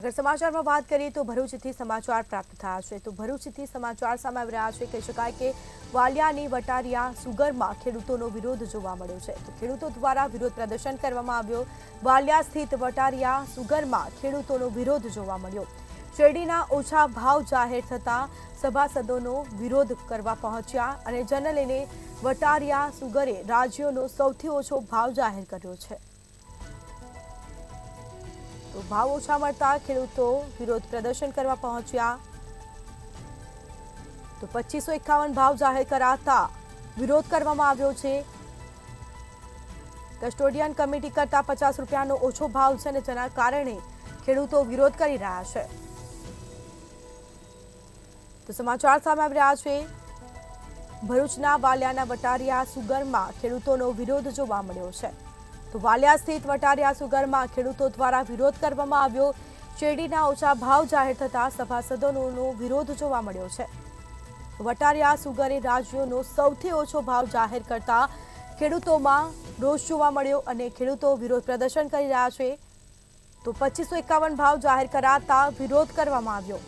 अगर समाचार में बात करिए तो भरूचથી समाचार प्राप्त થયા છે તો ભરૂચથી સમાચાર સામે આવી રહ્યા છે કહી શકાય કે વાલિયાની વટારિયા સુગરમાં ખેડૂતોનો વિરોધ જોવા મળ્યો છે તો ખેડૂતો દ્વારા વિરોધ પ્રદર્શન કરવામાં આવ્યો વાલિયા સ્થિત વટારિયા સુગરમાં ખેડૂતોનો વિરોધ જોવા મળ્યો શેરડીના ઓછા ભાવ જાહેર થતા સભાસદોનો વિરોધ કરવા પહોંચ્યા અને જેને લઈને વટારિયા સુગરે રાજ્યનો સૌથી ઓછો ભાવ જાહેર કર્યો છે तो भाव ओछा मळता खेडूतो विरोध प्रदर्शन करवा पहोंच्या तो 2551 भाव जाहिर कराता विरोध करवामां आव्यो छे कस्टोडियन कमिटी करता 50 રૂપિયાનો ઓછો ભાવ છે અને જેના કારણે ખેડૂતો વિરોધ કરી રહ્યા છે તો સમાચાર સામે આવી રહ્યા છે ભરૂચના વાલિયાના વટારિયા સુગરમાં ખેડૂતોનો વિરોધ જોવા મળ્યો છે तो वालिया स्थित वटारिया सुगर में खेडूतो द्वारा विरोध करवामां आव्यो शेरडीना ओछा भाव जाहिर थता सभासदोनो विरोध जोवा मळ्यो छे वटारिया सुगरे राज्यनो सौथी ओछो भाव जाहिर करता खेडूतोमां रोष जोवा मळ्यो अने खेडूतो विरोध प्रदर्शन करी रह्या छे तो 2551 भाव जाहिर कराता विरोध करवामां आव्यो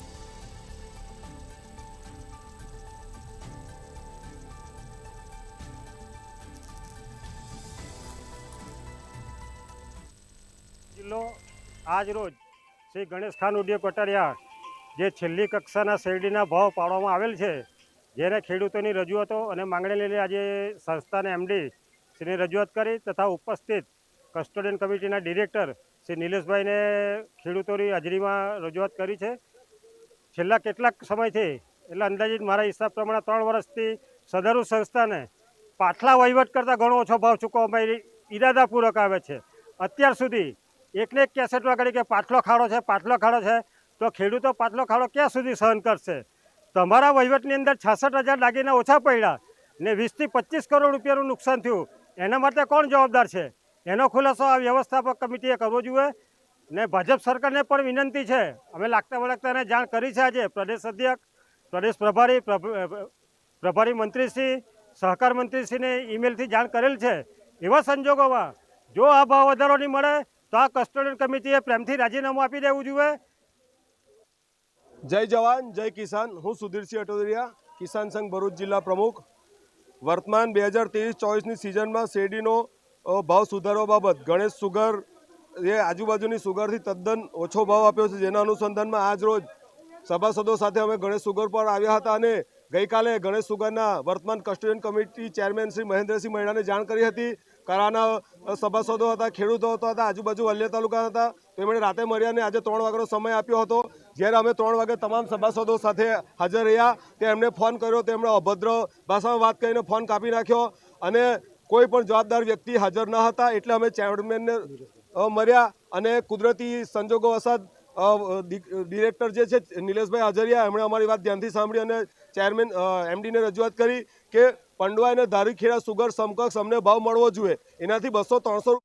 आज रोज श्री गणेश खान उद्योग वटारिया जे छेल्ली कक्षाना शेरडीना भाव पाडवामां आवेल छे जेने खेडूतोनी रजूआतो अने मांगणी लईने आज संस्थाने एमडी श्रीने रजूआत करी तथा उपस्थित कस्टोडियन कमिटीना डिरेक्टर श्री निलेशभाई ने खेडूतोनी हाजरीमां रजूआत करी छे छेल्ला केटलाक समयथी एटले अंदाजित मारा हिसाब प्रमाणे 3 वर्षथी सदरू संस्थाने पाछला वहीवट करता घणो ओछो भाव चूकववामां इरादापूर्वक आवे छे अत्यार सुधी एक ने एक केसेट वगाड़ी के पाछलो खाड़ो है तो खेडूतो पाछलो खाड़ो क्या सुधी सहन करशे तमारा वहीवटनी अंदर 66,000 दागीना ओछा पड्या ने 20 થી 25 करोड़ रूपियानुं नुकसान थयुं एना माटे कोण जवाबदार छे एनो खुलासो आ व्यवस्थापक कमिटीए करवो जोईए ने भाजप सरकारने पण विनंती छे अमे लागता वळगताने जाण करी छे आज प्रदेश अध्यक्ष प्रदेश प्रभारी मंत्रीश्री सहकार मंत्रीश्रीने ईमेलथी जाण करेल छे एवा संजोगोमां जो आ भाव वधारो नहीं मळे तो आ कस्टोडियन कमिटीए प्रेमथी राजीनामું આપી દેવું જોઈએ। जय जवान जय किसान हूँ सुधीरसिंह अटोदिया किसान संघ भरूच जिला प्रमुख वर्तमान 2023-24 सीजन में शेरडीनो भाव सुधारवा बाबत गणेश सुगर ये आजूबाजूनी सुगरथी तद्दन ओछो भाव आप्यो छे जेना अनुसंधान में आज रोज सभासदों साथे अमे गणेश सुगर पर आव्या हता अने गई काले गणेश सुगरना वर्तमान custodian committee chairman Shri Mahendrasinh महीणाने जाण करी हती कराना सभासदों हता खेडूतो हता आजूबाजू वलिया तालुका हता तेमणे राते मळ्याने आज 3 वाग्यानो समय आप्यो हतो ज्यारे अमे 3 वागे तमाम सभासदों साथे हाजर रह्या ते एमणे फोन कर्यो तेमणे अभद्र भाषामां वात करीने फोन कापी नाख्यो अने कोई पण जवाबदार व्यक्ति हाजर न हता एटले अमे चेरमेनने मळ्या अने कुदरती संजोगो वसात डिरेक्टर जे छे निलेशभाई हाजरिया एमणे अमारी वात ध्यानथी सांभळी अने चेरमेन एमडी ने रजूआत करी के पंडवा ने धारीखेड़ा सुगर समकक्ष अमने भाव मळवो जोईए एनाथी 200-300